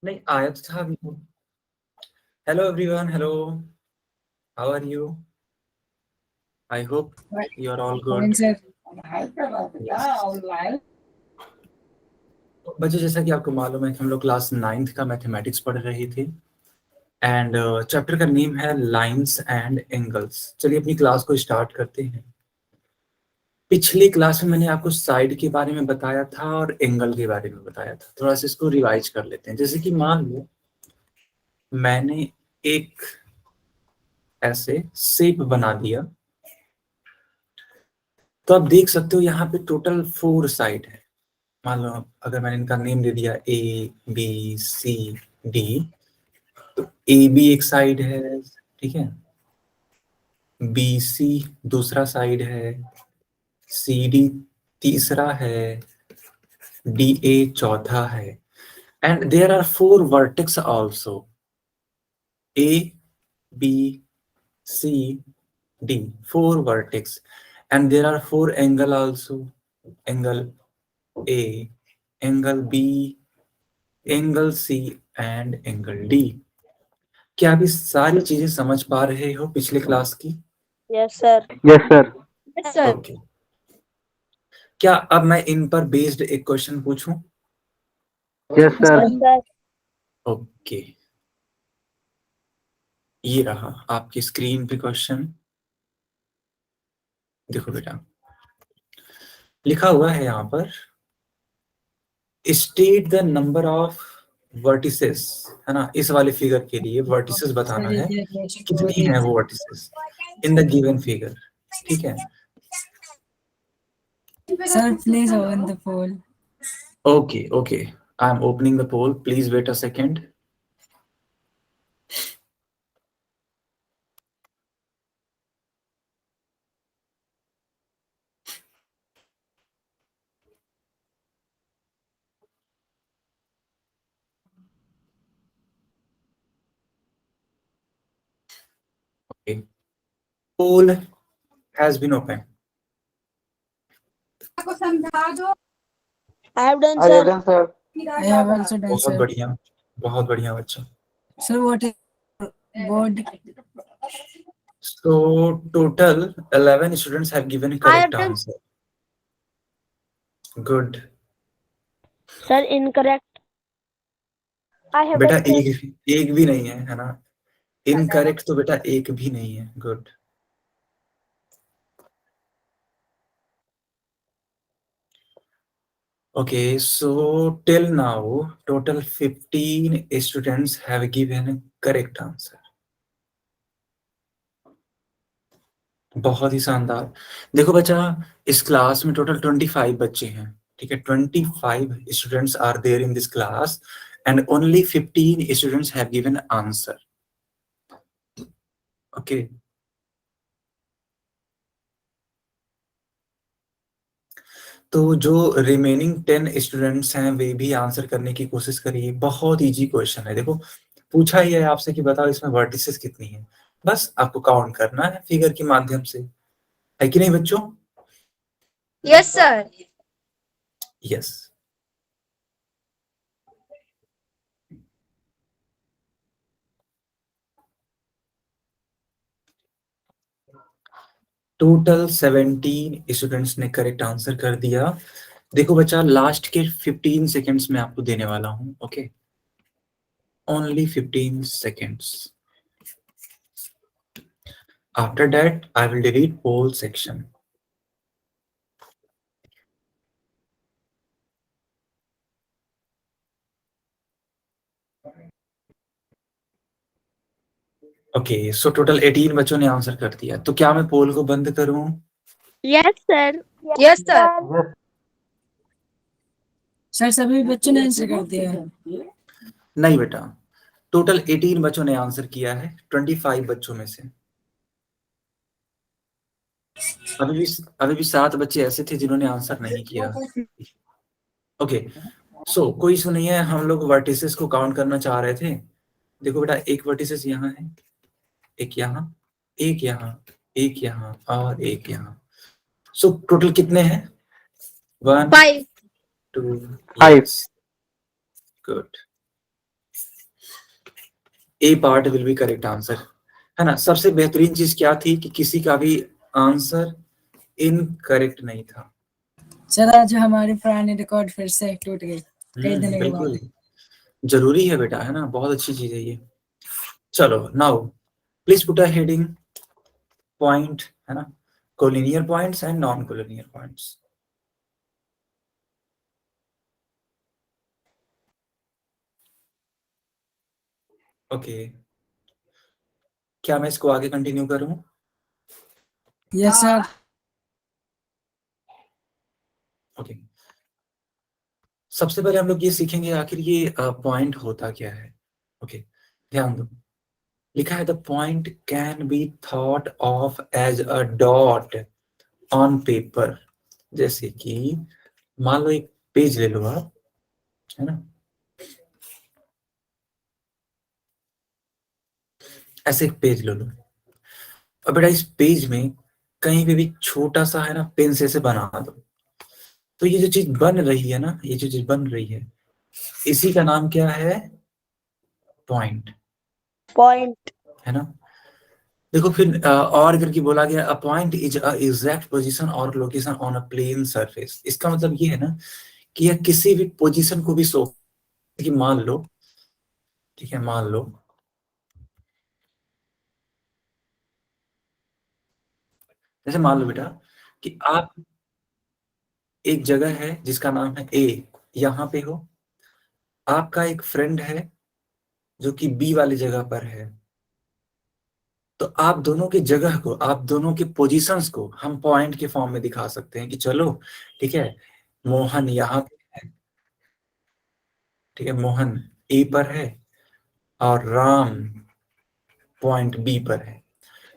नहीं आया तो था अभी। Hello everyone, hello, how are you? I hope you are all Fine, good. sir. बच्चों, जैसा कि आपको मालूम है कि हम लोग क्लास 9th का मैथमेटिक्स पढ़ रहे थे एंड चैप्टर का नेम है लाइंस एंड एंगल्स। चलिए अपनी क्लास को स्टार्ट करते हैं। पिछली क्लास में मैंने आपको साइड के बारे में बताया था और एंगल के बारे में बताया था। थोड़ा सा इसको रिवाइज कर लेते हैं। जैसे कि मान लो मैंने एक ऐसे शेप बना दिया, तो आप देख सकते हो यहाँ पे टोटल 4 साइड है। मान लो अगर मैंने इनका नेम दे दिया ए बी सी डी, तो ए बी एक साइड है, ठीक है, बी सी दूसरा साइड है, सी डी तीसरा है, डी ए चौथा है। And there are 4 vertex also, A B C D, 4 vertex, and there are 4 angle also, angle A, angle B, angle C and angle D। क्या आप इस सारी चीजें समझ पा रहे हो पिछले क्लास की? Yes sir. Yes sir. Yes sir. Okay, क्या अब मैं इन पर बेस्ड एक क्वेश्चन पूछूं? Yes sir. Yes sir. Okay, ये रहा आपकी स्क्रीन पे क्वेश्चन। देखो बेटा, लिखा हुआ है यहाँ पर, state the number of vertices, है ना। इस वाले फिगर के लिए वर्टिसेस बताना है, कितनी है वो vertices in the given figure, ठीक है। Sir, please open the poll. Okay okay, I am opening the poll, please wait a second. Okay, poll has been open. I have done I sir. Done sir. I have also done, बहुत sir. बढ़िया, बहुत बढ़िया बच्चा। Sir, what is board? So total 11 students have given a I have correct done answer. Good. Sir incorrect. I have बेटा done sir. एक भी नहीं है ना? इनकरेक्ट तो बेटा एक भी नहीं है। Good. Okay, so till now, total 15 students have given a correct answer. बहुत ही शानदार। देखो बच्चा, इस क्लास में टोटल 25 बच्चे हैं, ठीक है। 25 students are there in this class and only 15 students have given answer. Okay, तो जो रिमेनिंग 10 स्टूडेंट्स हैं वे भी आंसर करने की कोशिश करिए। बहुत इजी क्वेश्चन है। देखो, पूछा ही है आपसे कि बताओ इसमें वर्टिसेस कितनी है, बस आपको काउंट करना है फिगर के माध्यम से, है कि नहीं बच्चों? Yes sir. Yes. Total 17 students ने करेक्ट आंसर कर दिया। देखो बच्चा, लास्ट के 15 सेकेंड्स में आपको देने वाला हूं, okay, only 15 seconds. After that, I will delete poll section. Okay, so total 18 बच्चों ने आंसर कर दिया। तो क्या मैं पोल को बंद करूं? Yes sir. Yes sir. Sir, सभी बच्चों ने आंसर कर दिया है। नहीं बेटा, टोटल 18 बच्चों ने आंसर किया है 25 बच्चों में से। अभी भी 7 बच्चे ऐसे थे जिन्होंने आंसर नहीं किया। ओके, सो कोई इशू नहीं है। हम लोग वर्टिसेस को काउंट करना चाह रहे थे। देखो बेटा, एक वर्टिसेस यहाँ है, एक यहाँ, एक यहाँ, एक यहाँ और एक यहाँ। सो टोटल कितने हैं? 1 5। 2, five. Yes, good. A part will be correct answer, है ना। सबसे बेहतरीन चीज क्या थी कि किसी का भी आंसर इनकरेक्ट नहीं था। सर आज हमारे पुराने रिकॉर्ड फिर से टूट गए कई दिनों के बिल्कुल बाद। जरूरी है बेटा, है ना, बहुत अच्छी चीज है ये। चलो now please put a heading point, है ना, collinear points and non collinear points. Okay, क्या मैं इसको आगे कंटिन्यू करूं? Yes sir. ओके, सबसे पहले हम लोग ये सीखेंगे आखिर ये पॉइंट होता क्या है। ओके, ध्यान दो, लिखा है the point can be thought of as a dot on paper. जैसे कि मान लो एक पेज ले लो आप, है ना, ऐसे एक पेज ले लो। अब बेटा इस पेज में कहीं पे भी छोटा सा, है ना, पेन से बना दो। तो ये जो चीज बन रही है ना, ये जो चीज बन रही है, इसी का नाम क्या है? पॉइंट। पॉइंट। है ना। देखो फिर और करके बोला गया a point is a exact position और location on a plane surface. इसका मतलब ये है ना कि यह किसी भी पोजीशन को भी शो, कि मान लो, ठीक है, मान लो जैसे मान लो बेटा कि आप एक जगह है जिसका नाम है ए, यहाँ पे हो, आपका एक फ्रेंड है जो कि बी वाली जगह पर है। तो आप दोनों की जगह को, आप दोनों के पोजीशंस को हम पॉइंट के फॉर्म में दिखा सकते हैं कि चलो ठीक है, मोहन यहाँ पे है, ठीक है, मोहन ए पर है और राम पॉइंट बी पर है।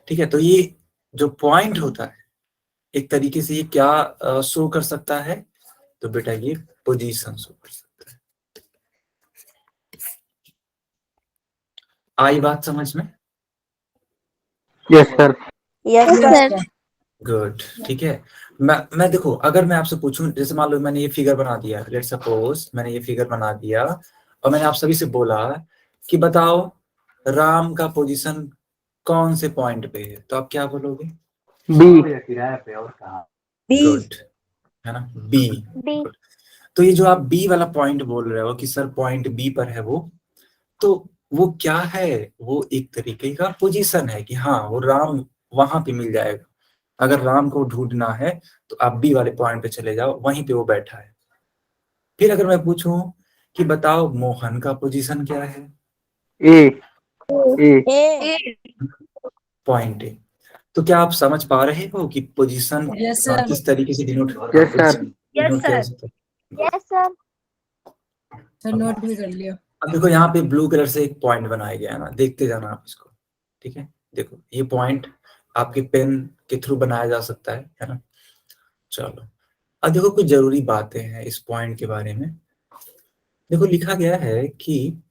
ठीक है, तो ये जो पॉइंट होता है एक तरीके से ये क्या शो कर सकता है? तो बेटा ये पोजीशन शो कर सकता है। आई बात समझ में? Yes sir. Yes sir. Good, ठीक है। मैं देखो, अगर मैं आपसे पूछूं, जैसे मान लो मैंने ये फिगर बना दिया, लेट्स सपोज मैंने ये फिगर बना दिया और मैंने आप सभी से बोला कि बताओ राम का पोजीशन कौन से पॉइंट पे है, तो आप क्या बोलोगे? बी। गुड, है ना, बी। बी। तो ये जो आप बी वाला पॉइंट बोल रहे हो कि सर पॉइंट बी पर है वो, तो वो क्या है? वो एक तरीके का पोजीशन है कि हाँ वो राम वहां पे मिल जाएगा। अगर राम को ढूंढना है तो आप बी वाले पॉइंट पे चले जाओ, वहीं पे वो बैठा है। फिर अगर मैं पूछूं कि बताओ मोहन का पोजीशन क्या है? A. A. A. Point A. तो क्या आप समझ पा रहे हो कि पोजीशन यस सर। किस तरीके से डिनोट यस सर। डिनोट किया जा सकता है? Yes sir. सर नोट भी कर लिया। अब देखो यहाँ पे ब्लू कलर से एक पॉइंट बनाया गया है ना, देखते जाना आप इसको, ठीक है। देखो ये पॉइंट आपके पेन के थ्रू बनाया जा सकता है ना। चलो अब देखो कुछ जरूरी बातें हैं इस पॉइंट के बारे में। देखो लिखा गया है कि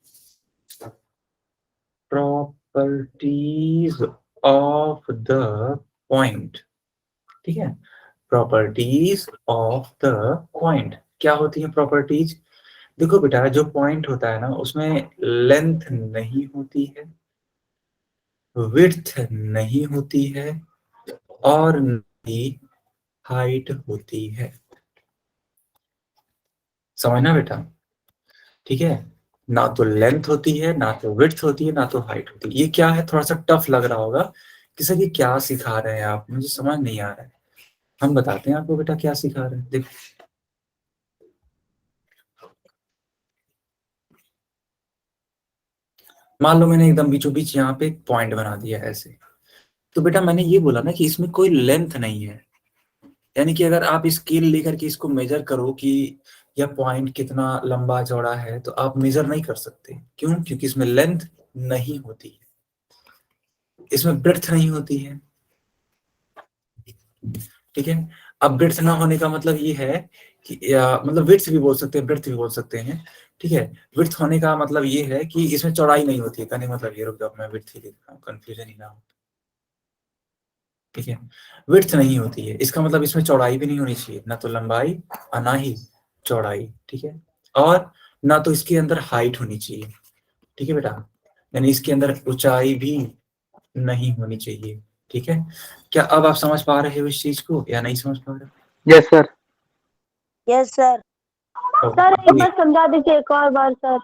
प्रॉपर्टीज ऑफ द पॉइंट, ठीक है, प्रॉपर्टीज ऑफ द पॉइंट क्या होती है प्रॉपर्टीज? देखो बेटा जो पॉइंट होता है ना उसमें लेंथ नहीं होती है, विड्थ नहीं होती है और न ही हाइट होती है। समझना बेटा, ठीक है, ना तो लेंथ होती है, ना तो विड्थ होती है, ना तो हाइट होती है। ये क्या है? थोड़ा सा टफ लग रहा होगा कि सर ये क्या सिखा रहे हैं आप, मुझे समझ नहीं आ रहा है। हम बताते हैं आपको बेटा क्या सिखा रहे हैं। देखो मान लो मैंने एकदम बीचों बीच यहाँ पे एक पॉइंट बना दिया है ऐसे, तो बेटा मैंने ये बोला ना कि इसमें कोई लेंथ नहीं है, यानी कि अगर आप स्केल लेकर के इसको मेजर करो कि यह पॉइंट कितना लंबा चौड़ा है, तो आप मेजर नहीं कर सकते। क्यों? क्योंकि इसमें लेंथ नहीं होती है, इसमें ब्रेड्थ नहीं होती है, ठीक है। अब ब्रेड्थ ना होने का मतलब ये है कि मतलब विड्थ भी बोल सकते हैं, ब्रेड्थ भी बोल सकते हैं, ठीक है। विड्थ होने का मतलब ये है कि इसमें चौड़ाई नहीं होती है, कहने का मतलब ये, रुक जाओ मैं विड्थ ही लिख रहा हूँ, कंफ्यूजन ही ना हो, ठीक है। विड्थ नहीं होती है इसका मतलब इसमें चौड़ाई भी नहीं होनी चाहिए, ना तो लंबाई और ना ही चौड़ाई, ठीक है, और ना तो इसके अंदर हाइट होनी चाहिए, ठीक है बेटा। यानी इसके अंदर ऊंचाई भी नहीं होनी चाहिए। ठीक है, क्या अब आप समझ पा रहे हो इस चीज को या नहीं समझ पा रहे यस सर। Yes sir. हो? सर एक बार समझा दीजिए, एक और बार सर।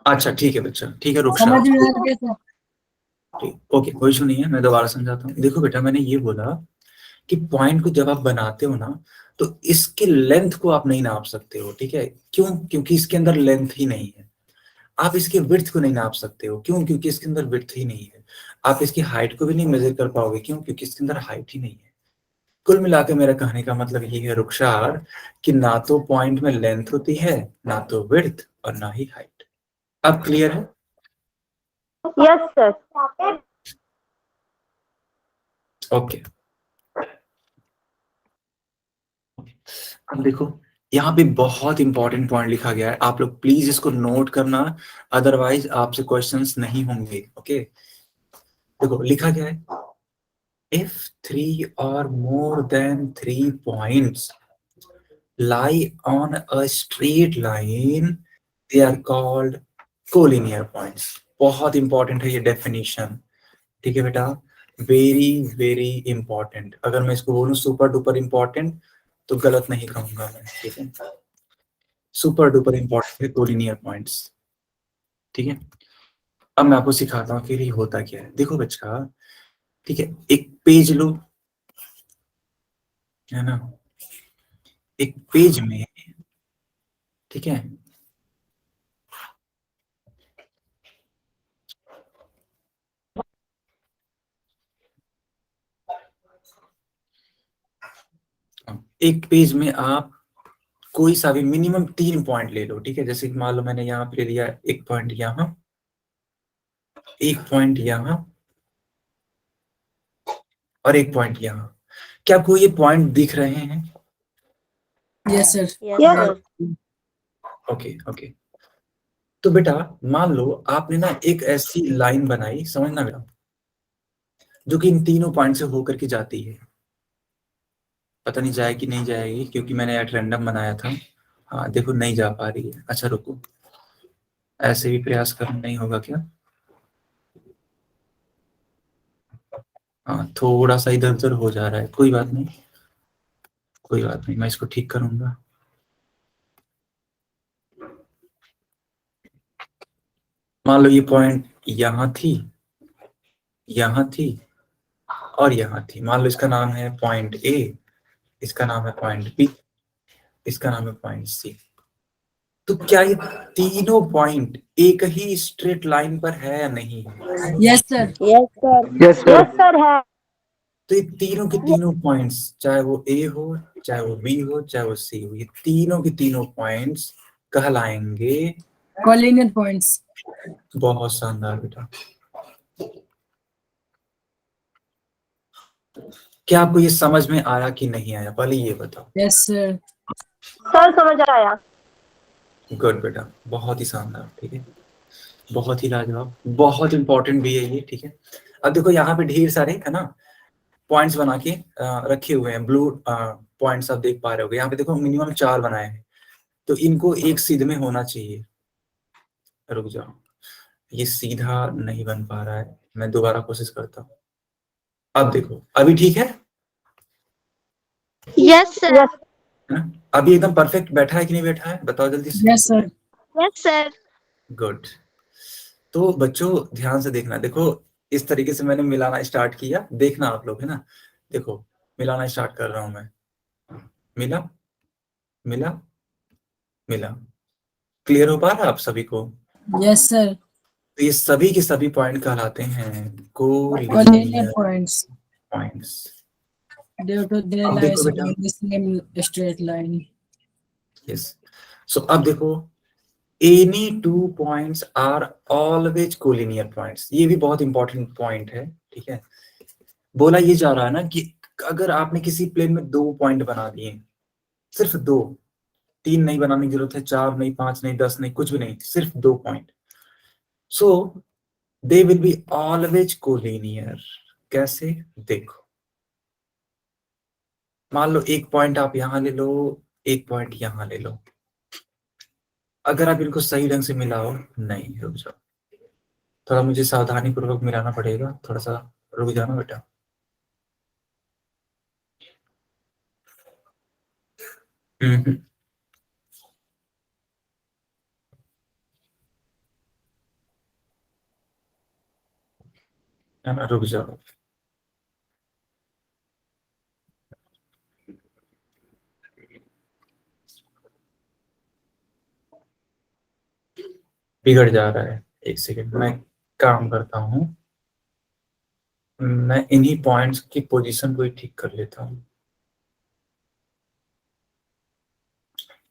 अच्छा ठीक है बच्चा, ठीक है रुक समझ में आ गया सर? ठीक, ओके कोई इशू नहीं है, मैं दोबारा समझाता हूँ। देखो बेटा, मैंने ये बोला कि पॉइंट को जब आप बनाते हो ना, तो इसके लेंथ को आप नहीं नाप सकते हो। ठीक है, क्यों? क्योंकि इसके अंदर लेंथ ही नहीं है। आप इसके विड्थ को नहीं नाप सकते हो, क्यों? क्योंकि इसके अंदर विड्थ ही नहीं है। आप इसकी हाइट को भी नहीं मेजर कर पाओगे, क्यों? क्योंकि इसके अंदर हाइट ही नहीं है। कुल मिलाकर मेरा कहने का मतलब ये है रुखसार, कि ना तो पॉइंट में लेंथ होती है, ना तो विड्थ, और ना ही हाइट। अब क्लियर है? Yes sir. ओके। अब देखो, यहाँ पे बहुत इंपॉर्टेंट पॉइंट लिखा गया है, आप लोग प्लीज इसको नोट करना, अदरवाइज आपसे क्वेश्चंस नहीं होंगे। ओके, देखो लिखा गया है, if three or more than 3 points lie on a straight line, they are called collinear points। बहुत इंपॉर्टेंट है ये डेफिनेशन। ठीक है बेटा, वेरी वेरी इंपॉर्टेंट। अगर मैं इसको बोलूं सुपर डुपर इंपॉर्टेंट तो गलत नहीं कहूंगा मैं। ठीक है, सुपर डुपर इंपॉर्टेंट है कोलिनियर पॉइंट्स। ठीक है, अब मैं आपको सिखाता हूँ कि ये होता क्या है। देखो बच्चा, ठीक है, एक पेज लो, है ना, एक पेज में, ठीक है, एक पेज में आप कोई सा भी मिनिमम 3 पॉइंट ले लो। ठीक है, जैसे कि मान लो मैंने यहाँ पे ले लिया एक पॉइंट यहाँ, एक पॉइंट यहाँ, और एक पॉइंट यहाँ। क्या आपको ये पॉइंट दिख रहे हैं? Yes sir. Yes sir. Okay okay. तो बेटा मान लो आपने ना एक ऐसी लाइन बनाई, समझना बेटा, जो कि इन तीनों पॉइंट से होकर के जाती है। पता नहीं जाएगी नहीं जाएगी, क्योंकि मैंने एट रैंडम बनाया था। हाँ देखो, नहीं जा पा रही है। अच्छा रुको, ऐसे भी प्रयास करना नहीं होगा क्या? हाँ थोड़ा सा इधर उधर हो जा रहा है, कोई बात नहीं, कोई बात नहीं, मैं इसको ठीक करूंगा। मान लो ये पॉइंट यहाँ थी, यहाँ थी, और यहाँ थी। मान लो इसका नाम है पॉइंट ए, इसका नाम है पॉइंट बी, इसका नाम है पॉइंट सी। तो क्या ये तीनों पॉइंट एक ही स्ट्रेट लाइन पर है या नहीं? Yes sir. Yes sir. Yes sir. Yes sir है। तो ये तीनों के तीनों पॉइंट्स, चाहे वो ए हो, चाहे वो बी हो, चाहे वो सी हो, ये तीनों के तीनों पॉइंट्स कहलाएंगे। Collinear points. बहुत शानदार बेटा। क्या आपको ये समझ में आया कि नहीं आया, पहले ये बताओ। Yes sir. सर समझ आया। गुड बेटा, बहुत ही शानदार। ठीक है, बहुत ही लाजवाब, बहुत इंपॉर्टेंट भी है ये। ठीक है, अब देखो यहाँ पे ढेर सारे, है ना, पॉइंट्स बना के रखे हुए हैं। ब्लू पॉइंट्स आप देख पा रहे हो, यहाँ पे देखो मिनिमम 4 बनाए हैं, तो इनको एक सीध में होना चाहिए। रुक जाओ, ये सीधा नहीं बन पा रहा है, मैं दोबारा कोशिश करता हूँ। अब देखो, अभी ठीक है? Yes sir. है ना? अभी एकदम परफेक्ट बैठा है कि नहीं बैठा है, बताओ जल्दी से। Yes sir. Yes sir. Good. तो बच्चों ध्यान से देखना, देखो इस तरीके से मैंने मिलाना स्टार्ट किया, देखना आप लोग, है ना। देखो मिलाना स्टार्ट कर रहा हूं मैं, मिला, मिला, मिला। क्लियर हो पा रहा है आप सभी को? Yes sir. तो ये सभी के सभी पॉइंट कहलाते हैं collinear collinear points points. Due to there अब देखो लाइज बेटा, on the same straight line. Yes, so अब देखो, any 2 points are always collinear points. ये भी बहुत इंपॉर्टेंट पॉइंट है। ठीक है, बोला ये जा रहा है ना कि अगर आपने किसी प्लेन में 2 पॉइंट बना दिए, सिर्फ 2, 3 नहीं बनाने की जरूरत है, 4 नहीं, 5 नहीं, 10 नहीं, कुछ भी नहीं, सिर्फ 2 point, so they will be always collinear. कैसे? देखो, मान लो एक पॉइंट आप यहां ले लो, एक पॉइंट यहां ले लो, अगर आप इनको सही ढंग से मिलाओ, नहीं, रुक जाओ, थोड़ा मुझे सावधानी पूर्वक मिलाना पड़ेगा, थोड़ा सा रुक जाना बेटा। हम्म। है ना, रुक जाओ। बिगड़ जा रहा है, एक सेकेंड मैं काम करता हूँ। मैं इन्हीं पॉइंट्स की पोजीशन को ही ठीक कर लेता हूँ।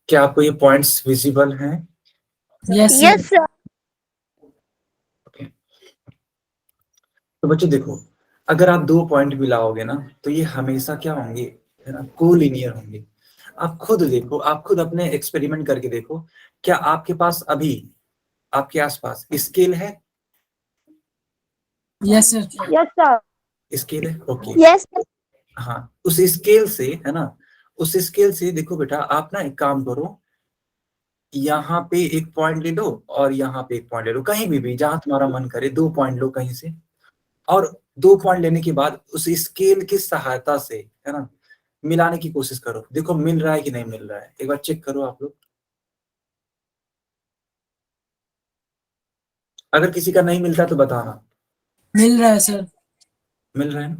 क्या आपको ये पॉइंट्स विजिबल हैं? Yes yes sir. Sir. Okay. तो बच्चों देखो, अगर आप दो पॉइंट मिलाओगे ना तो ये हमेशा क्या होंगे, है ना, कोलिनियर होंगे। आप खुद देखो, आप खुद अपने एक्सपेरिमेंट करके देखो, क्या आपके पास अभी आपके आसपास स्केल है? Yes sir. Yes sir. Scale है, ओके। यस हाँ, उस स्केल से, है ना, उस स्केल से देखो बेटा, आप ना एक काम करो, यहाँ पे एक पॉइंट ले लो और यहाँ पे एक पॉइंट ले लो, कहीं भी जहां तुम्हारा मन करे, दो पॉइंट लो कहीं से। और दो पॉइंट लेने के बाद उस स्केल की सहायता से, है ना, मिलाने की कोशिश करो। देखो मिल रहा है कि नहीं मिल रहा है, एक बार चेक करो आप लोग। अगर किसी का नहीं मिलता तो बताना। मिल रहा है सर। मिल रहा है ना?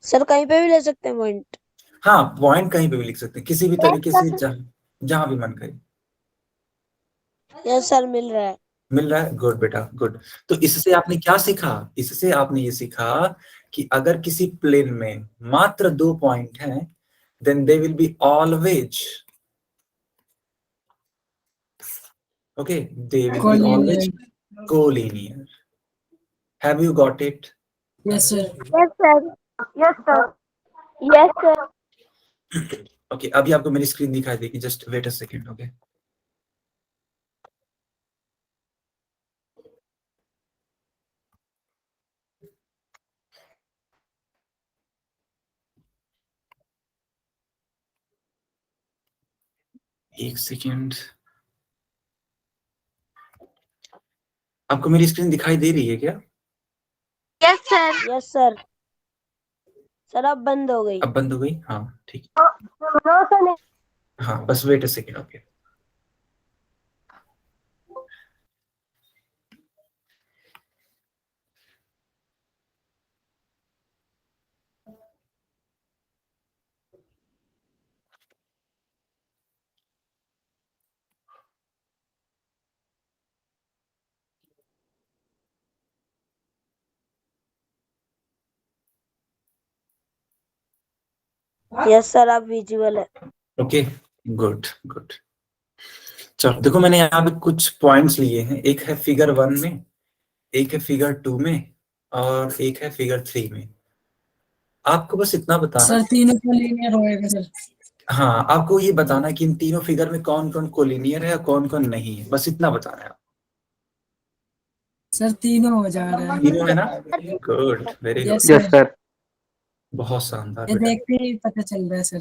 सर कहीं पे भी ले सकते हैं पॉइंट? हाँ, पॉइंट कहीं पे भी लिख सकते हैं, किसी भी तरीके से, सर। जहां भी मन करे। यस सर, मिल रहा है। मिल रहा है, गुड बेटा, गुड। तो इससे आपने क्या सीखा? इससे आपने ये सीखा कि अगर किसी प्लेन में मात्र दो पॉइंट हैं, then they will be always, okay, they will be always collinear. Have you got it? Yes sir. Yes sir. Yes sir. Yes sir. Okay, अभी आपको मेरी स्क्रीन दिखाई देगी, just wait a second, okay. एक second. आपको मेरी screen दिखाई दे रही है क्या? Yes sir. Yes sir. Sir अब बंद हो गई। अब बंद हो गई? हाँ ठीक। नो सर नहीं। हाँ, बस wait a second, okay. Yes sir, अब विजुअल है। ओके, गुड गुड। चलो देखो, मैंने यहाँ पे कुछ पॉइंट्स लिए हैं, एक है फिगर 1 में, एक है फिगर 2 में, और एक है फिगर 3 में। आपको बस इतना बताना, सर तीनों कोलिनियर होएगा सर। हाँ, आपको ये बताना कि इन तीनों फिगर में कौन कौन कोलिनियर है और कौन कौन नहीं है, बस इतना बताना है। सर तीनों हो जा रहा है। तीनों है ना? Good, very good, yes yes sir. Sir. बहुत शानदार ये बेटा। देख के ही पता चल रहा है सर।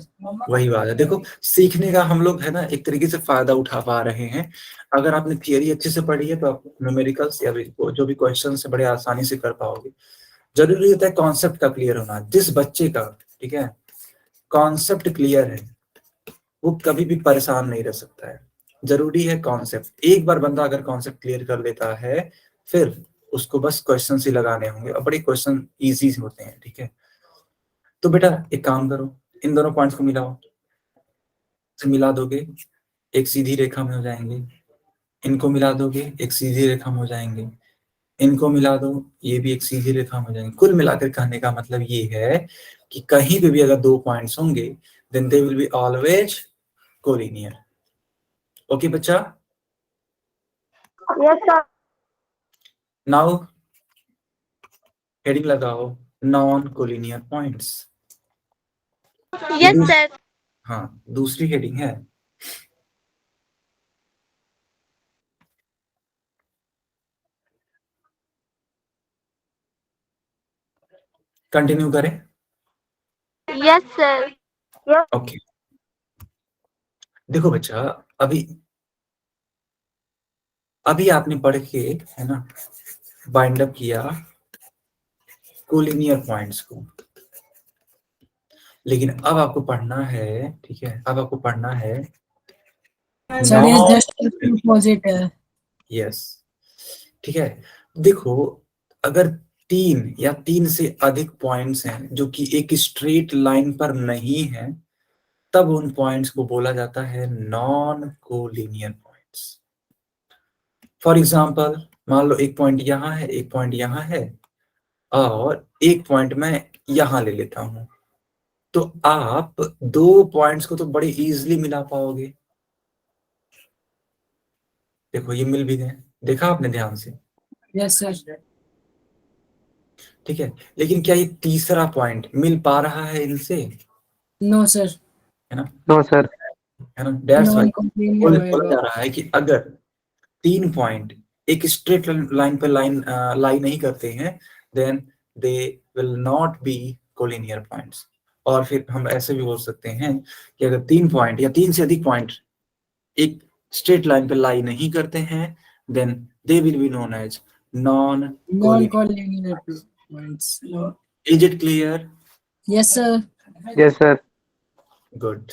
वही बात है, देखो सीखने का हम लोग, है ना, एक तरीके से फायदा उठा पा रहे हैं। अगर आपने थियरी अच्छे से पढ़ी है तो आप न्यूमेरिकल्स या जो भी क्वेश्चन है बड़े आसानी से कर पाओगे। जरूरी होता है कॉन्सेप्ट का क्लियर होना। जिस बच्चे का, ठीक है, कॉन्सेप्ट क्लियर है, वो कभी भी परेशान नहीं रह सकता है। जरूरी है कॉन्सेप्ट। एक बार बंदा अगर कॉन्सेप्ट क्लियर कर लेता है, फिर उसको बस क्वेश्चन ही लगाने होंगे, और बड़े क्वेश्चन इजी होते हैं, ठीक है। तो बेटा एक काम करो, इन दोनों पॉइंट्स को मिलाओ। से मिला दोगे एक सीधी रेखा में हो जाएंगे, इनको मिला दोगे एक सीधी रेखा में हो जाएंगे, इनको मिला दो ये भी एक सीधी रेखा में हो जाएंगे। कुल मिलाकर कहने का मतलब ये है कि कहीं पे भी अगर दो पॉइंट्स होंगे, then they will be always collinear. Okay बच्चा? Yes sir. नाउ हेडिंग लगाओ, non collinear points. Yes sir. हाँ, दूसरी हेडिंग है कंटिन्यू करें? Yes sir. यस। ओके, देखो बच्चा, अभी अभी आपने पढ़ के, है ना, बाइंड अप किया कोलिनियर पॉइंट्स को, लेकिन अब आपको पढ़ना है, ठीक है, अब आपको पढ़ना है सर ये जस्ट अपोजिट है। यस, ठीक है। देखो, अगर 3 से अधिक पॉइंट्स हैं जो कि एक स्ट्रेट लाइन पर नहीं है, तब उन पॉइंट्स को बोला जाता है non collinear points. For example, मान लो एक पॉइंट यहाँ है, एक पॉइंट यहाँ है, और एक पॉइंट मैं यहाँ ले लेता हूं, तो आप दो पॉइंट्स को तो बड़े इजीली मिला पाओगे। देखो ये मिल भी गए, देखा आपने ध्यान से? Yes sir. ठीक है, लेकिन क्या ये तीसरा पॉइंट मिल पा रहा है इनसे? No sir. है ना, नो सर। है ना, दैट्स व्हाई नॉन कोलिनियर बोला होएगा। जा रहा है कि अगर 3 पॉइंट एक स्ट्रेट लाइन पर लाई नहीं करते हैं, then they will not be collinear points. और फिर हम ऐसे भी बोल सकते हैं कि अगर 3 पॉइंट या 3 से अधिक पॉइंट एक स्ट्रेट लाइन पे लाई नहीं करते हैं, then they will be known as non non collinear points. Is it clear? Yes sir. Yes sir. Good.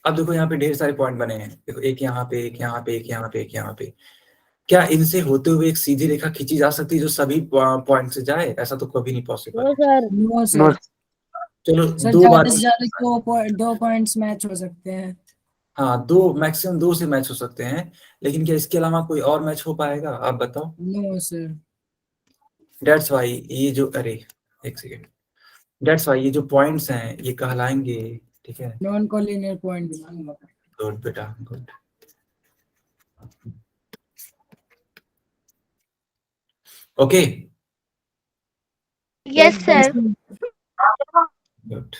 अब देखो यहाँ पे ढेर सारे पॉइंट बने हैं, देखो एक यहाँ पे, एक यहाँ पे, एक यहाँ पे, एक यहाँ पे। क्या इनसे होते हुए एक सीधी रेखा खींची जा सकती है जो सभी पॉइंट से जाए? ऐसा तो कभी नहीं पॉसिबल नो है। सर। No no sir. चलो सर दो बार, ज्यादा से ज्यादा दो पॉइंट्स मैच हो सकते हैं। हाँ, दो, मैक्सिमम 2 से मैच हो सकते हैं, लेकिन क्या इसके अलावा कोई और मैच हो पाएगा? आप बताओ। No sir. डेट्स वाई ये जो, अरे एक सेकेंड, डेट्स वाई ये जो पॉइंट्स हैं ये कहलाएंगे, ठीक है, नॉन कोलिनियर पॉइंट्स। गुड बेटा, good. Okay, Yes, sir. Good.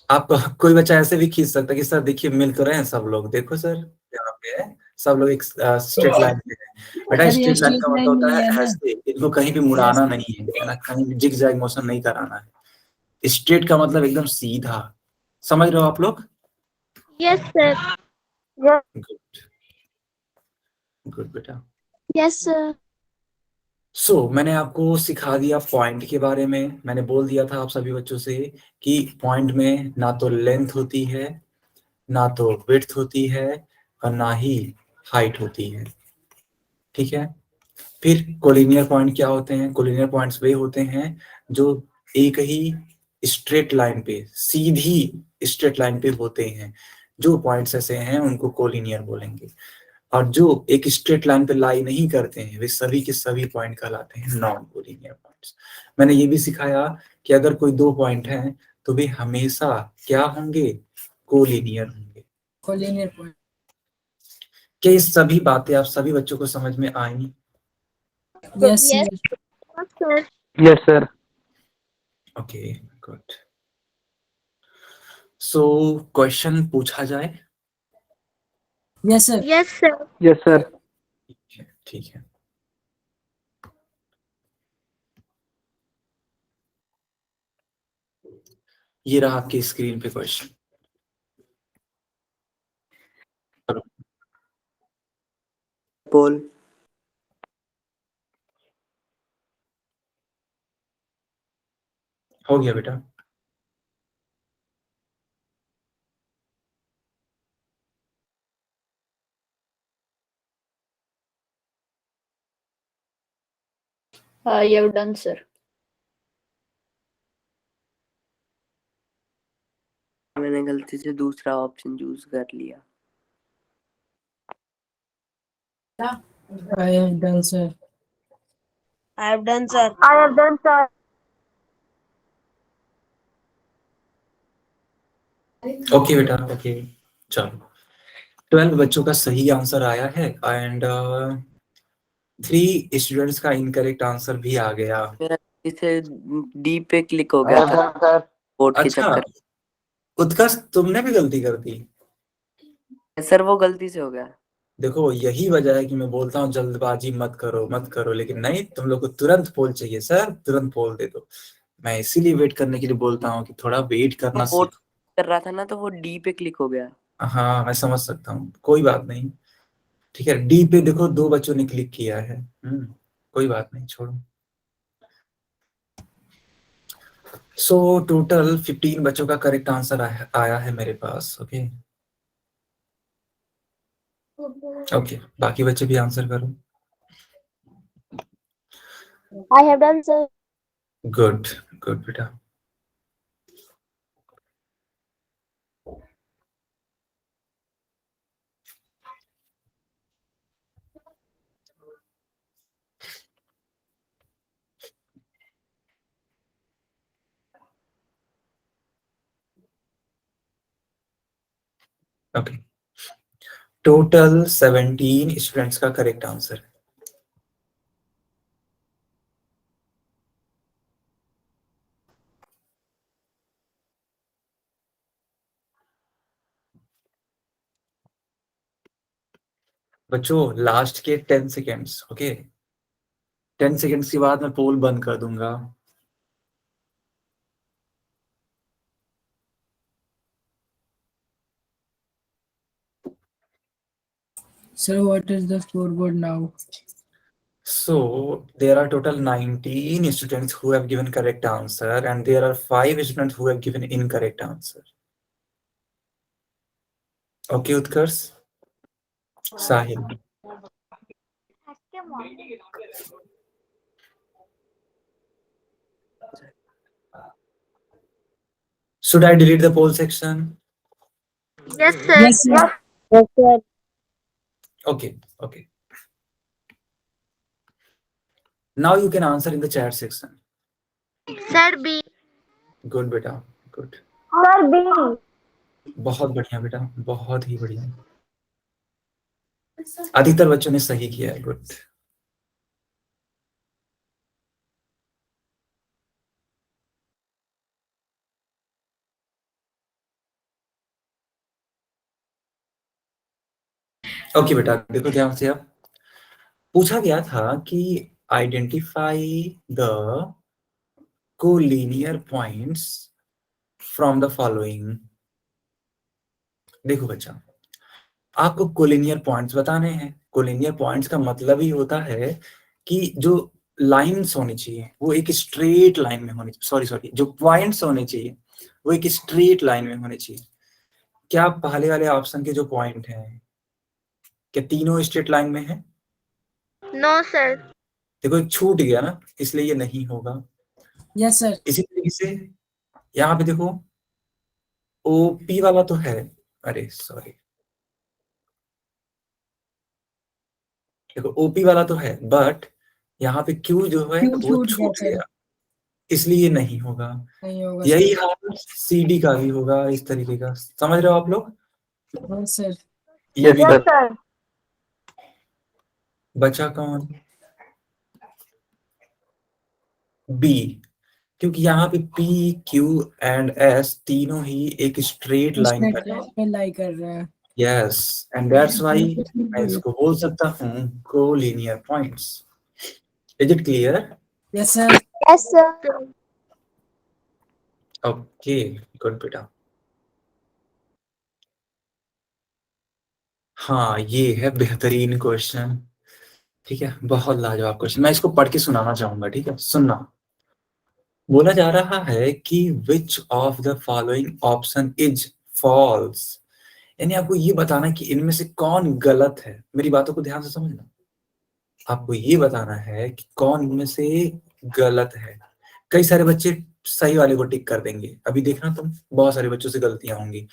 आप कोई बच्चा ऐसे भी खींच सकता है कि सर देखिए मिल तो रहे हैं सब लोग, देखो सर यहाँ पे है, सब लोग एक स्ट्रेट लाइन पे है। बेटा सर ये स्ट्रेट लाइन स्ट्रेट का मतलब लाइन होता नहीं है है ना। ऐसे, इनको कहीं भी मुड़ाना नहीं है ना, कहीं भी जिग जैग मोशन नहीं कराना है। स्ट्रेट का मतलब एकदम सीधा, समझ रहे हो आप लोग? Yes, sir. Yes, good, good बेटा। yes, sir. मैंने आपको सिखा दिया पॉइंट के बारे में। मैंने बोल दिया था आप सभी बच्चों से कि पॉइंट में ना तो लेंथ होती है, ना तो विड्थ होती है, और ना ही हाइट होती है, ठीक है। फिर कोलिनियर पॉइंट क्या होते हैं? कोलिनियर पॉइंट्स वे होते हैं जो एक ही स्ट्रेट लाइन पे, सीधी स्ट्रेट लाइन पे होते हैं। जो पॉइंट्स ऐसे हैं उनको कोलिनियर बोलेंगे, और जो एक स्ट्रेट लाइन पे लाई नहीं करते हैं वे सभी के सभी पॉइंट कहलाते हैं नॉन कोलिनियर पॉइंट्स। मैंने ये भी सिखाया कि अगर कोई 2 पॉइंट हैं तो वे हमेशा क्या होंगे? कोलिनियर होंगे। Collinear point. क्या ये सभी बातें आप सभी बच्चों को समझ में आई? यस Yes, सर। yes, sir. Yes sir. Okay, good. Question पूछा जाए? Yes sir. Yes, sir. Yes sir. ठीक है, ठीक है। ये रहा आपकी स्क्रीन पे क्वेश्चन। पोल। हो गया बेटा। You have done, sir. मैंने गलती से दूसरा ऑप्शन चूज कर लिया। I have done sir. I have done, sir. I have done, sir. Okay बेटा, ओके। चलो 12 बच्चों का सही आंसर आया है, एंड 3 स्टूडेंट्स का इनकरेक्ट आंसर भी आ गया। मेरा इसे डी पे क्लिक हो गया था बोर्ड के अच्छा, चक्कर उत्कर्ष तुमने भी गलती कर दी? में। सर वो गलती से हो गया। देखो यही वजह है कि मैं बोलता हूँ जल्दबाजी मत करो, मत करो, लेकिन नहीं, तुम लोग को तुरंत पोल चाहिए सर, तुरंत पोल दे दो। मैं इसीलिए वेट करने के लिए बोलता हूँ कि थोड़ा वेट करना बोर्ड सीखो। कर रहा था ना तो वो डी पे क्लिक हो गया। हाँ मैं समझ सकता हूँ, कोई बात नहीं। ठीक है, डी पे देखो 2 बच्चों ने क्लिक किया है। कोई बात नहीं, छोड़ो। सो टोटल 15 बच्चों का करेक्ट आंसर आया है मेरे पास। ओके ओके, बाकी बच्चे भी आंसर करो। I have done, sir. Good good बेटा। ओके, टोटल 17 स्टूडेंट्स का करेक्ट आंसर है। बच्चों लास्ट के 10 सेकेंड्स। ओके 10 सेकेंड्स के बाद मैं पोल बंद कर दूंगा। Sir, what is the scoreboard now? So there are total 19 students who have given correct answer and there are 5 students who have given incorrect answer. Okay Utkarsh, Sahil. Should I delete the poll section? Yes, sir. Yes, sir. Yes, sir. Okay, okay. Now you can answer in the chat section. Sir, B. Good बेटा, good. Sir, B. बहुत बढ़िया बेटा, बहुत ही बढ़िया। अधिकतर बच्चों ने सही किया है। गुड। ओके बेटा देखो ध्यान से। अब पूछा गया था कि identify the collinear points from the following. देखो बच्चा, आपको कोलिनियर पॉइंट्स बताने हैं। कोलिनियर पॉइंट्स का मतलब ही होता है कि जो लाइंस होनी चाहिए वो एक स्ट्रेट लाइन में होनी चाहिए। सॉरी, जो पॉइंट्स होने चाहिए वो एक स्ट्रेट लाइन में होने चाहिए। क्या पहले वाले ऑप्शन के जो पॉइंट हैं क्या तीनों स्ट्रेट लाइन में है? No, sir. देखो एक छूट गया ना, इसलिए ये नहीं होगा। Yes, sir. इसी तरीके से यहाँ पे देखो ओपी वाला तो है, अरे सॉरी, देखो ओपी वाला तो है बट यहाँ पे क्यू जो है क्यू वो छूट गया छूट सर। गया, इसलिए नहीं होगा। नहीं होगा यही हाल सीडी का भी होगा इस तरीके का। समझ रहे हो आप लोग? Yes, sir. ये Yes, भी sir. Sir. बचा कौन? बी, क्योंकि यहाँ पे P, Q एंड S तीनों ही एक स्ट्रेट लाइन Straight line पे लाई कर रहे हैं। यस एंड दैट्स व्हाई मैं इसको बोल सकता हूँ collinear points. Is it clear? Yes, sir. Yes, sir. Okay good बेटा। हाँ ये है बेहतरीन क्वेश्चन। ठीक है, बहुत लाजवाब क्वेश्चन। मैं इसको पढ़ के सुनाना चाहूंगा। ठीक है, सुनना। बोला जा रहा है कि which of the following option is false, यानी आपको ये बताना कि इनमें से कौन गलत है। मेरी बातों को ध्यान से समझना। आपको ये बताना है कि कौन इनमें से गलत है। कई सारे बच्चे सही वाले को टिक कर देंगे। अभी देखना तुम, बहुत सारे बच्चों से गलतियां होंगी,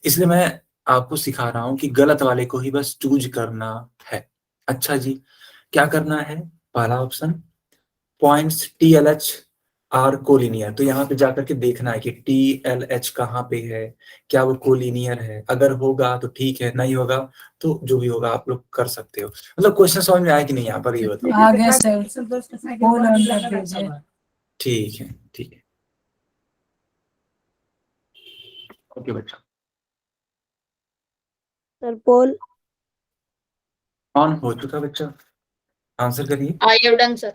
इसलिए मैं आपको सिखा रहा हूं कि गलत वाले को ही बस चूज करना है। अच्छा जी, क्या करना है? पहला option points TLH are collinear, तो यहाँ पे जाकर के देखना है कि TLH कहाँ पे है, क्या वो कोलिनियर है। अगर होगा तो ठीक है, नहीं होगा तो जो भी होगा आप लोग कर सकते हो। मतलब क्वेश्चन समझ में आया कि नहीं यहाँ पर, ये बताओ। आ गया सर। फोन ऑन कर दीजिए। ठीक है ठीक है, ओके बच्चा। सर पोल ऑन हो चुका बच्चा, आंसर करिए। I have done, sir.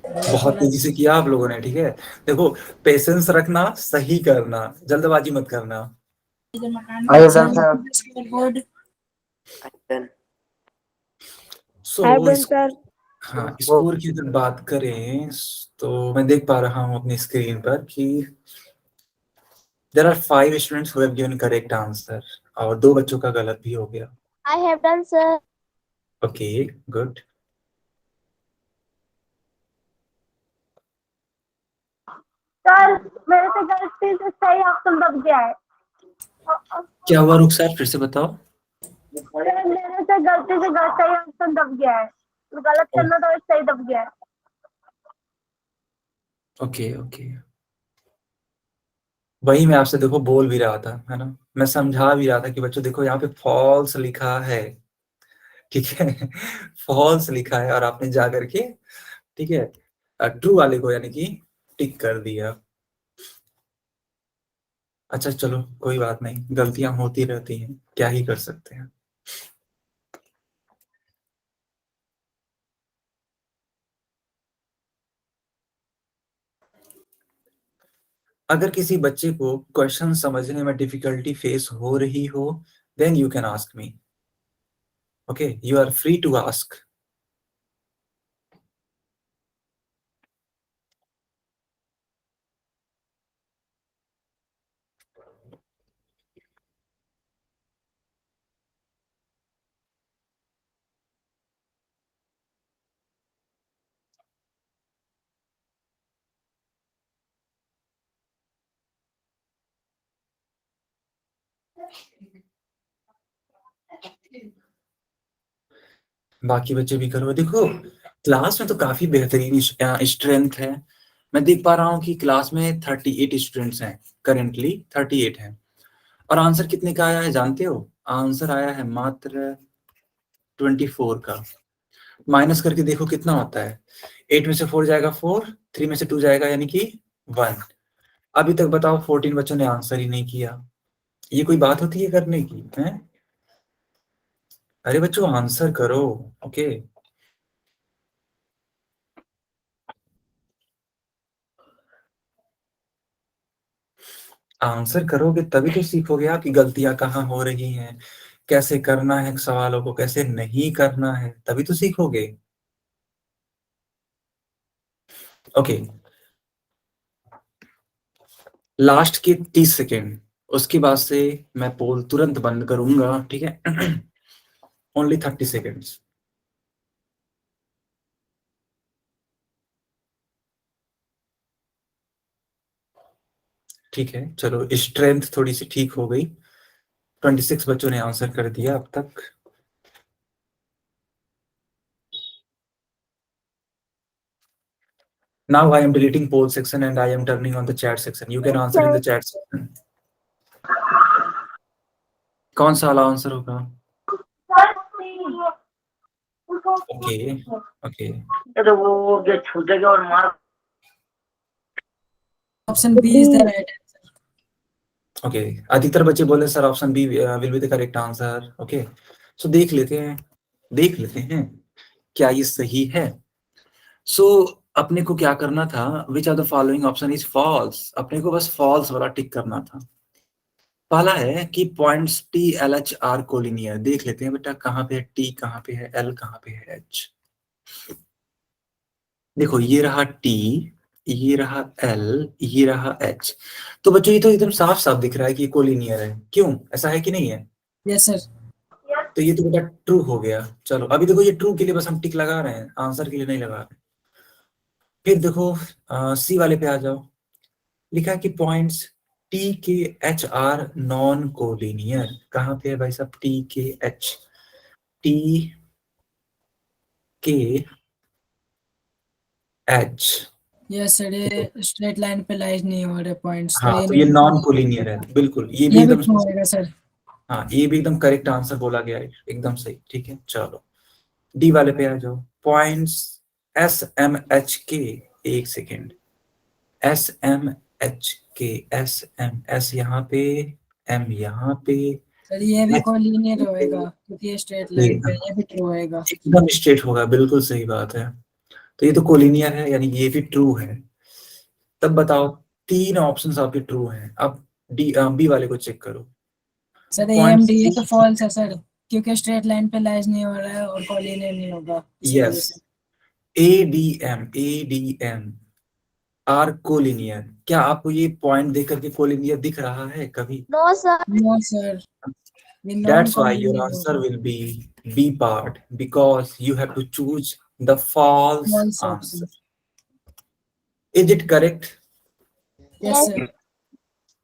बहुत तेजी से किया आप लोगों ने। ठीक है, देखो पेशेंस रखना, सही करना, जल्दबाजी मत करना। I have done, sir. Scoreboard. Done. Have done so sir. हाँ, स्कोर की अगर बात करें तो मैं देख पा रहा हूँ अपनी स्क्रीन पर कि there are 5 students who have given correct answer और 2 बच्चों का गलत भी हो गया। I have done, sir. Okay, good. Sir मेरे से गलती से सही ऑप्शन दब गया है। क्या हुआ रुखसार, फिर से बताओ। सर मेरे से गलती से सही ऑप्शन दब गया है, तो गलत करना तो सही दब गया है। ओके ओके, वही मैं आपसे देखो बोल भी रहा था, है ना, मैं समझा भी रहा था कि बच्चों देखो यहाँ पे फॉल्स लिखा है, ठीक है, फॉल्स लिखा है और आपने जा करके, ठीक है, ट्रू वाले को यानी कि टिक कर दिया। अच्छा चलो कोई बात नहीं, गलतियां होती रहती हैं, क्या ही कर सकते हैं। अगर किसी बच्चे को क्वेश्चन समझने में डिफिकल्टी फेस हो रही हो, then you can ask me. Okay, you are free to ask. बाकी बच्चे भी करो। देखो क्लास में तो काफी बेहतरीन स्ट्रेंथ है, मैं देख पा रहा हूँ कि क्लास में 38 स्टूडेंट्स हैं, करेंटली 38 हैं। और आंसर कितने का आया है जानते हो? आंसर आया है मात्र 24 का। माइनस करके देखो कितना होता है, 8 में से 4 जाएगा 4, 3 में से 2 जाएगा यानी कि 1। अभी तक बताओ 14 बच्चों ने आंसर ही नहीं किया, ये कोई बात होती है करने की है? अरे बच्चों आंसर करो। ओके, आंसर करोगे तभी तो सीखोगे आप कि गलतियां कहाँ हो रही हैं, कैसे करना है सवालों को, कैसे नहीं करना है, तभी तो सीखोगे। ओके, लास्ट के 30 सेकेंड, उसके बाद से मैं पोल तुरंत बंद करूंगा, ठीक है। Only 30 seconds. ठीक है, चलो स्ट्रेंथ थोड़ी सी ठीक हो गई, 26 बच्चों ने आंसर कर दिया अब तक। Now I am deleting poll section and I am turning on the chat section. You can answer in the chat section. कौन सा वाला आंसर होगा? ओके ओके, तो वो जो छूटेगा और मार Option B is the right answer. Okay, अधिकतर बच्चे बोले sir option B will be the correct answer. Okay, so देख लेते हैं क्या ये सही है। सो अपने को क्या करना था, which are the following option is false, अपने को बस फॉल्स वाला टिक करना था। पहला है कि points T L H R collinear, देख लेते हैं बेटा कहाँ पे है टी, कहाँ पे है एल, कहाँ पे है एच। देखो ये रहा टी, ये रहा एल, ये रहा एच। तो बच्चों ये तो एकदम साफ साफ दिख रहा है कि ये कोलिनियर है, क्यों, ऐसा है कि नहीं है? Yes, sir. तो ये तो बेटा ट्रू हो गया। चलो अभी देखो ये ट्रू के लिए बस हम टिक लगा रहे हैं, आंसर के लिए नहीं लगा रहे। फिर देखो सी वाले पे आ जाओ, लिखा है कि पॉइंट्स टी के एच आर नॉन कोलिनियर। कहाँ पे है भाई साहब टी के एच? टी के एच, Yes, sir. ये straight line पे लाइज नहीं हो रहे points, तो हाँ तो ये नॉन कोलिनियर है, बिल्कुल ये भी ये भी एकदम, true होएगा सर। हाँ ये भी एकदम करेक्ट आंसर बोला गया है, एकदम सही। ठीक है, चलो डी वाले पे आ जाओ, पॉइंट्स एस एम एच के, एक सेकेंड, एस एम एच के, एस एम, एस यहाँ पे, एम यहाँ पे, सर ये भी H कोलिनियर होएगा क्योंकि ये स्ट्रेट लाइन पे है, ये भी ट्रू होएगा। एकदम स्ट्रेट होगा, बिल्कुल सही बात है। तो ये तो कोलिनियर है यानी ये भी ट्रू है। तब बताओ 3 ऑप्शंस आपके ट्रू हैं। अब डी बी वाले को चेक करो। सर ए एम डी ये तो फॉल्स है सर। क्योंकि स्ट्रेट लाइन पे लाइज नहीं हो रहा है और कॉलिनियर नहीं होगा, इसी वजह यस, से। ADM are collinear. क्या आपको ये पॉइंट देख करके कोलिनियर दिख रहा है कभी? No sir. नो सर, ये non That's why your collinear answer होगा। will be B part, because you have to choose the false False answer. option. Is it correct? Yes sir.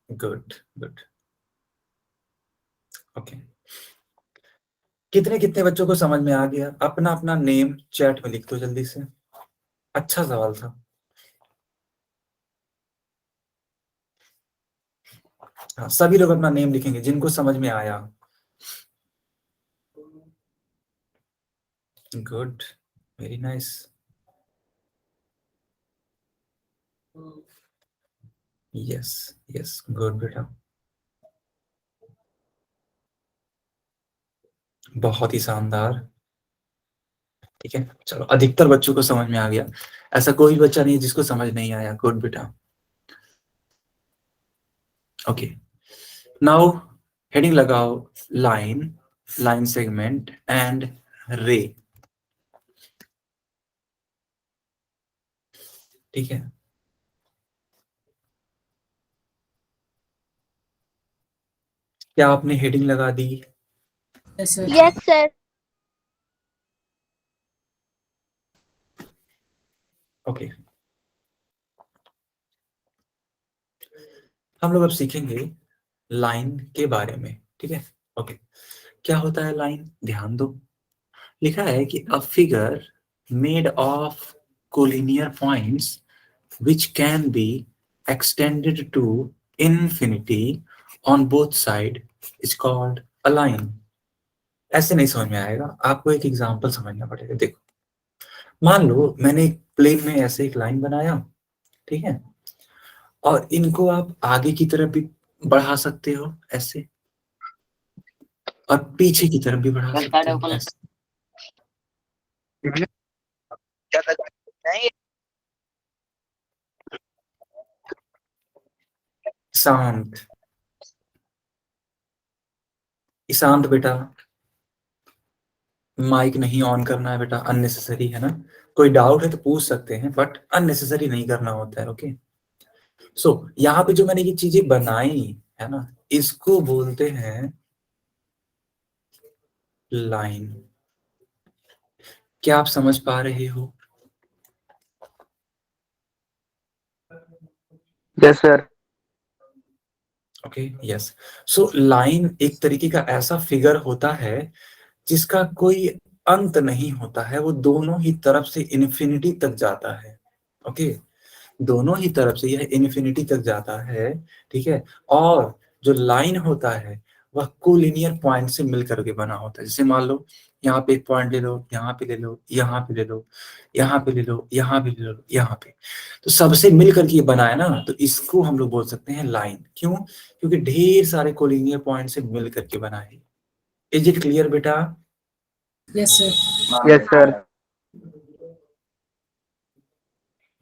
Good, good. Okay. कितने कितने बच्चों को समझ में आ गया? अपना अपना नेम चैट में लिख दो जल्दी से। अच्छा सवाल था। हाँ, सभी लोग अपना नेम लिखेंगे जिनको समझ में आया। Good, very nice. Yes yes, good बेटा, बहुत ही शानदार। ठीक है, चलो, अधिकतर बच्चों को समझ में आ गया, ऐसा कोई बच्चा नहीं है जिसको समझ नहीं आया। गुड बेटा। ओके, नाउ हेडिंग लगाओ, line, line segment and ray. ठीक है, क्या आपने हेडिंग लगा दी? Yes sir. Yes sir. Okay, हम लोग अब सीखेंगे लाइन के बारे में। ठीक है, ओके, क्या होता है लाइन? ध्यान दो, लिखा है कि a figure made of collinear points which can be extended to infinity on both side is called a line. ऐसे नहीं समझ में आएगा, आपको एक एग्जांपल समझना पड़ेगा। देखो, मान लो मैंने एक प्लेन में ऐसे एक लाइन बनाया, ठीक है, और इनको आप आगे की तरफ भी बढ़ा सकते हो ऐसे, और पीछे की तरफ भी बढ़ा सकते हो ऐसे। शांत, ईशांत बेटा, माइक नहीं ऑन करना है बेटा, अननेसेसरी है ना। कोई डाउट है तो पूछ सकते हैं, बट अननेसेसरी नहीं करना होता है। ओके, सो यहाँ पे जो मैंने ये चीजें बनाई है ना, इसको बोलते हैं लाइन। क्या आप समझ पा रहे हो? Yes sir. Okay, yes. So line एक तरीके का ऐसा फिगर होता है जिसका कोई अंत नहीं होता है, वो दोनों ही तरफ से इन्फिनिटी तक जाता है। ओके, दोनों ही तरफ से यह इन्फिनिटी तक जाता है। ठीक है, और जो लाइन होता है वह कोलिनियर पॉइंट से मिलकर के बना होता है। जैसे मान लो यहाँ पे एक पॉइंट ले लो, यहाँ पे ले लो, यहाँ पे ले लो, यहाँ पे ले लो, यहाँ पे ले लो, यहाँ पे, तो सबसे मिल करके ये बना है ना, तो इसको हम लोग बोल सकते हैं लाइन। क्यों? क्योंकि ढेर सारे कोलिनियर पॉइंट से मिल करके बना है। इज इट क्लियर बेटा? Yes sir. Yes sir.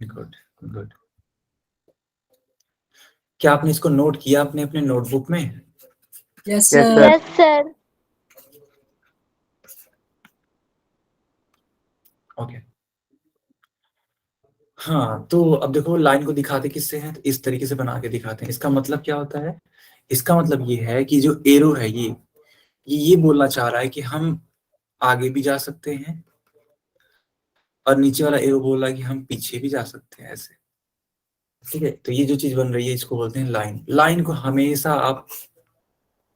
Good good. क्या आपने इसको नोट किया अपने अपने नोटबुक में? Yes Yes, sir. sir. Yes sir. Okay, हाँ, तो अब देखो लाइन को दिखाते किससे हैं, तो इस तरीके से बना के दिखाते हैं। इसका मतलब क्या होता है? इसका मतलब ये है कि जो एरो है ये बोलना चाह रहा है कि हम आगे भी जा सकते हैं, और नीचे वाला एरो बोल रहा है कि हम पीछे भी जा सकते हैं, ऐसे। ठीक है, तो ये जो चीज बन रही है इसको बोलते हैं लाइन। लाइन को हमेशा आप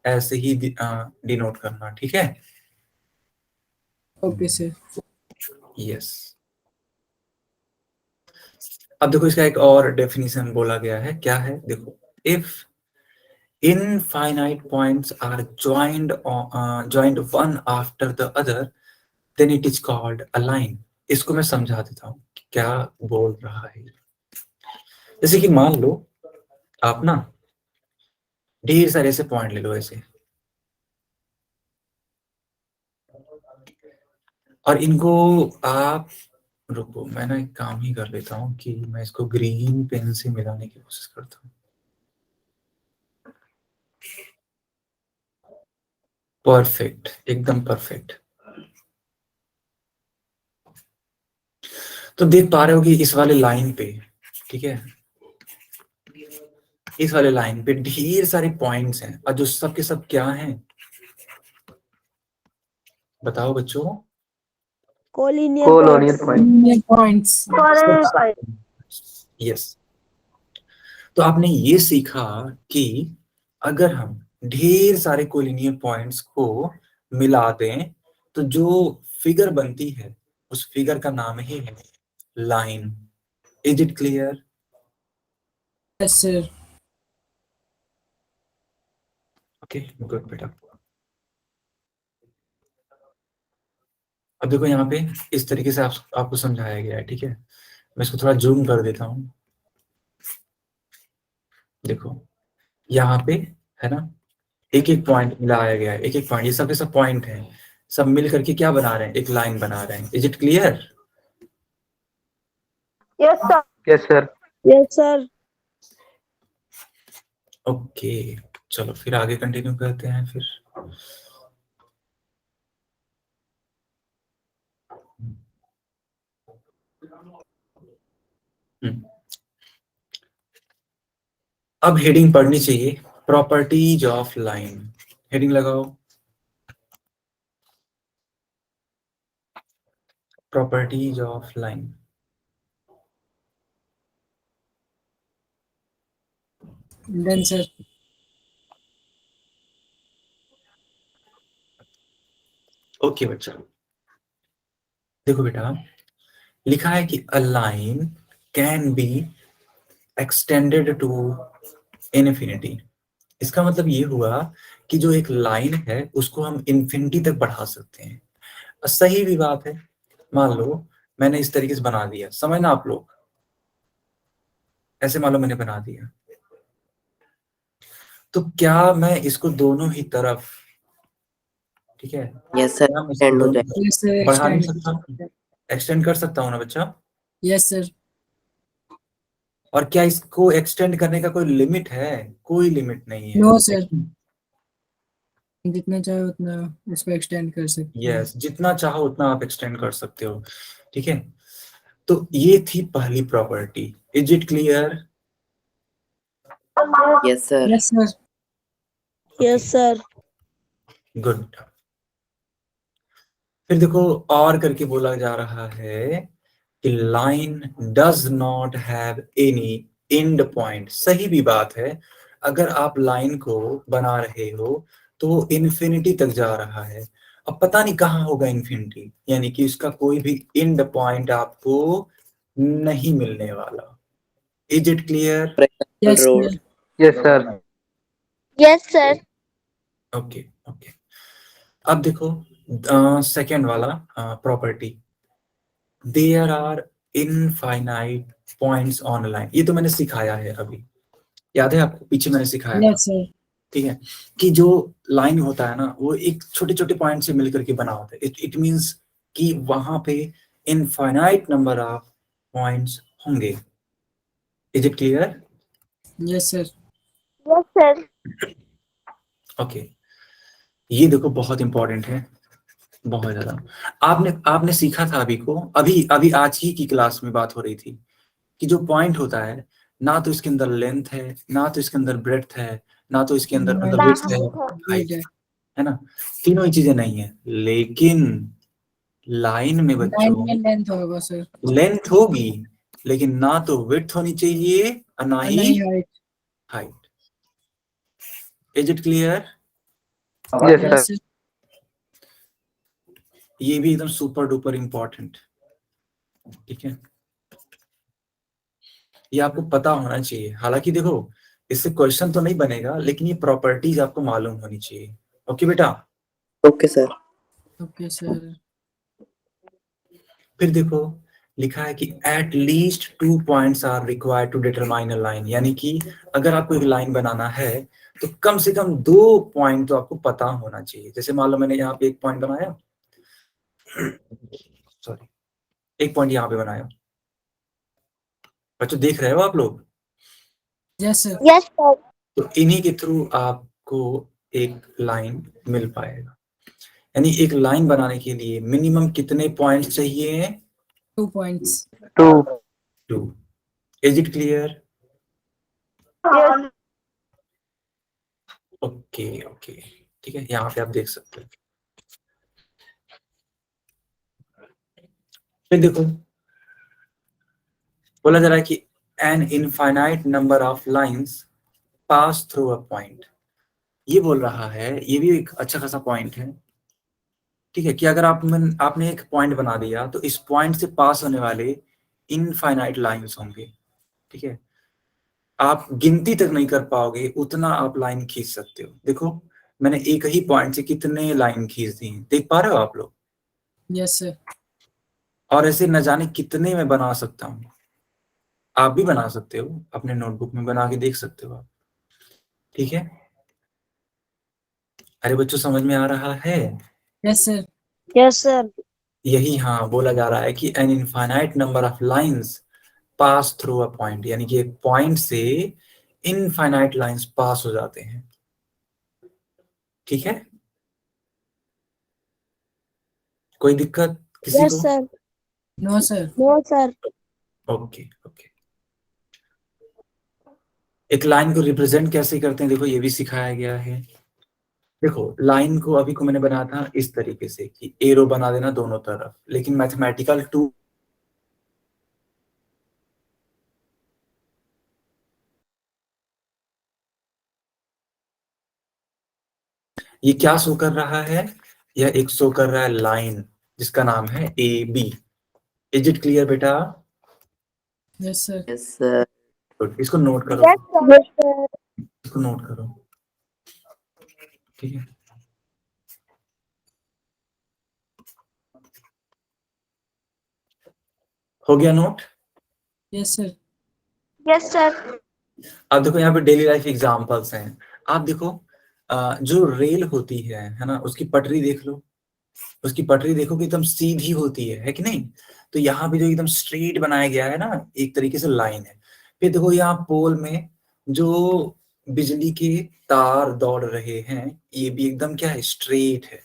ऐसे ही डिनोट करना, ठीक है? Okay sir. यस। अब देखो, इसका एक और डेफिनेशन बोला गया है, क्या है? देखो, if infinite points are joined one after the other, then it is called a line. इसको मैं समझा देता हूँ कि क्या बोल रहा है। जैसे कि मान लो आप ना ढेर सारे ऐसे पॉइंट ले लो ऐसे, और इनको आप, रुको मैं ना एक काम ही कर लेता हूँ कि मैं इसको ग्रीन पेन से मिलाने की कोशिश करता हूँ। परफेक्ट, एकदम परफेक्ट। तो देख पा रहे हो कि इस वाले लाइन पे, ठीक है, इस वाले लाइन पे ढेर सारे पॉइंट्स हैं और जो सब के सब क्या हैं, बताओ बच्चों। Collinear colonial point. Points. Yes. तो आपने ये सीखा कि अगर हम ढेर सारे कोलिनियर पॉइंट्स को मिला दें तो जो फिगर बनती है उस फिगर का नाम ही है line. Is it clear? Yes sir. Okay, good बेटा। अब देखो यहाँ पे इस तरीके से आपको समझाया गया है, ठीक है। मैं इसको थोड़ा जूम कर देता हूँ। देखो यहाँ पे है ना, एक एक पॉइंट मिलाया गया है, एक एक पॉइंट, ये सब के सब पॉइंट है, सब मिल करके क्या बना रहे हैं, एक लाइन बना रहे हैं। Is it clear? Yes sir. Yes sir. Yes sir. Okay, चलो फिर आगे कंटिन्यू करते हैं फिर। अब हेडिंग पढ़नी चाहिए, प्रॉपर्टीज ऑफ लाइन। हेडिंग लगाओ, properties of line. Done sir. Okay बच्चा, देखो बेटा, लिखा है कि a line can be extended to infinity. इसका मतलब ये हुआ कि जो एक लाइन है उसको हम इन्फिनिटी तक बढ़ा सकते हैं। सही भी बात है। मान लो मैंने इस तरीके से बना दिया, समझना आप लोग, ऐसे मान लो मैंने बना दिया, तो क्या मैं इसको दोनों ही तरफ, ठीक है, यस सर, क्या मैं इसको एक्सटेंड हो दोनों जाएगा। तरफ यस सर। बढ़ा नहीं सकता? एक्सटेंड कर सकता हूँ ना बच्चा? Yes sir. और क्या इसको एक्सटेंड करने का कोई लिमिट है? कोई लिमिट नहीं है। No sir. जितना चाहे उतना उसको एक्सटेंड कर सकते हैं। यस, जितना चाहो उतना आप एक्सटेंड कर सकते हो, ठीक है। तो ये थी पहली property. Is it clear? Yes sir. Yes sir. Yes sir. Good. फिर देखो और करके बोला जा रहा है कि line does not have any and point. सही भी बात है, अगर आप लाइन को बना रहे हो तो वो इन्फिनिटी तक जा रहा है, अब पता नहीं कहाँ होगा इन्फिनिटी, यानी कि इसका कोई भी एंड पॉइंट आपको नहीं मिलने वाला। Is it clear? Yes road. Sir. Yes sir. Yes sir. Okay okay. अब देखो सेकेंड वाला property, there are infinite points on line. ये तो मैंने सिखाया है अभी, याद है आपको? पीछे मैंने सिखाया था, यस सर। ठीक है, कि जो लाइन होता है ना वो एक छोटे छोटे पॉइंट से मिलकर के बना होता है। इट मींस कि वहां पे इनफाइनाइट नंबर ऑफ पॉइंट्स होंगे। Is it clear? Yes sir. Yes sir. Okay, ये देखो बहुत इंपॉर्टेंट है, बहुत ज्यादा। आपने सीखा था अभी को, अभी अभी आज ही की क्लास में बात हो रही थी कि जो पॉइंट होता है ना तो इसके अंदर लेंथ है, ना तो इसके अंदर ब्रेड्थ है, ना तो इसके अंदर मतलब विड्थ है, हाइट है ना, तीनों ही चीजें नहीं है। लेकिन लाइन में लाइन बच्चों में लेंथ होगा सर, लेंथ होगी, लेकिन ना तो विड्थ होनी चाहिए और ना और ही नहीं height. Height. Is it clear? Yes yes sir. Sir. ये भी एकदम सुपर डुपर इंपॉर्टेंट, ठीक है, ये आपको पता होना चाहिए। हालांकि देखो इससे क्वेश्चन तो नहीं बनेगा, लेकिन ये प्रॉपर्टीज आपको मालूम होनी चाहिए। ओके बेटा? Okay sir. Okay sir. फिर देखो लिखा है कि at least 2 points are required to determine a line, यानी कि अगर आपको एक लाइन बनाना है तो कम से कम 2 पॉइंट तो आपको पता होना चाहिए। जैसे मान लो मैंने यहाँ पे एक पॉइंट बनाया, सॉरी, एक पॉइंट यहाँ पे बनाया, बच्चों देख रहे हो आप लोग? Yes sir. Yes sir. तो इन्हीं के थ्रू आपको एक लाइन मिल पाएगा। यानी एक लाइन बनाने के लिए मिनिमम कितने पॉइंट्स चाहिए? 2 points. 2। Is it clear? Yes. Okay okay, ठीक है, यहाँ पे आप देख सकते हो। फिर देखो बोला जा रहा है कि an infinite number of lines pass through a point. ये बोल रहा है, ये भी एक अच्छा खासा पॉइंट है, ठीक है, कि अगर आपने एक पॉइंट बना दिया तो इस पॉइंट से पास होने वाले इनफाइनाइट लाइंस होंगे, ठीक है। आप गिनती तक नहीं कर पाओगे उतना आप लाइन खींच सकते हो। देखो मैंने एक ही पॉइंट से कितने लाइन खींच दी, देख पा रहे हो आप लोग? Yes, sir. और ऐसे न जाने कितने में बना सकता हूँ। आप भी बना सकते हो, अपने नोटबुक में बना के देख सकते हो आप, ठीक है। अरे बच्चों समझ में आ रहा है? Yes, sir. Yes sir. यही हाँ बोला जा रहा है कि an infinite number of lines pass through a point, यानी कि एक पॉइंट से इनफाइनाइट लाइंस पास हो जाते हैं, ठीक है। कोई दिक्कत किसी यस को? सर। No, sir. हाँ। No sir. Okay okay. एक लाइन को रिप्रेजेंट कैसे करते हैं देखो ये भी सिखाया गया है। देखो लाइन को अभी को मैंने बनाया था इस तरीके से कि एरो बना देना दोनों तरफ, लेकिन मैथमेटिकल टू ये क्या शो कर रहा है? यह एक शो कर रहा है लाइन जिसका नाम है A B. Is it clear बेटा? Yes, sir. Yes sir. Good, इसको नोट करो, Yes, sir. इसको नोट करो, ठीक है। हो गया note? Yes, sir. Yes, sir. अब देखो यहाँ पे डेली लाइफ एग्जांपल्स हैं। आप देखो जो रेल होती है ना, उसकी पटरी देख लो, उसकी पटरी देखो कि एकदम सीधी होती है कि नहीं? तो यहाँ पे जो एकदम स्ट्रेट बनाया गया है ना, एक तरीके से लाइन है। फिर देखो यहाँ पोल में जो बिजली के तार दौड़ रहे हैं, ये भी एकदम क्या है? स्ट्रेट है,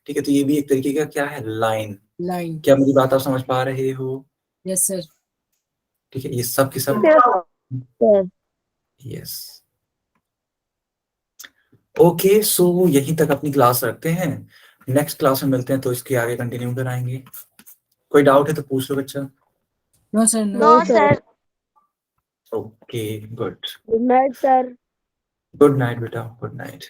ठीक है। तो ये भी एक तरीके का क्या है? लाइन। Line. क्या मेरी बात आप समझ पा रहे हो? Yes, sir. ठीक है, ये सब के सब सर। यस। ओके, सो यहीं तक अपनी क्लास रखते हैं, नेक्स्ट क्लास में मिलते हैं तो इसके आगे कंटिन्यू कराएंगे। कोई डाउट है तो पूछ लो बच्चा। No, sir. No. No, sir. Okay good, good night sir. Good night बेटा, गुड नाइट।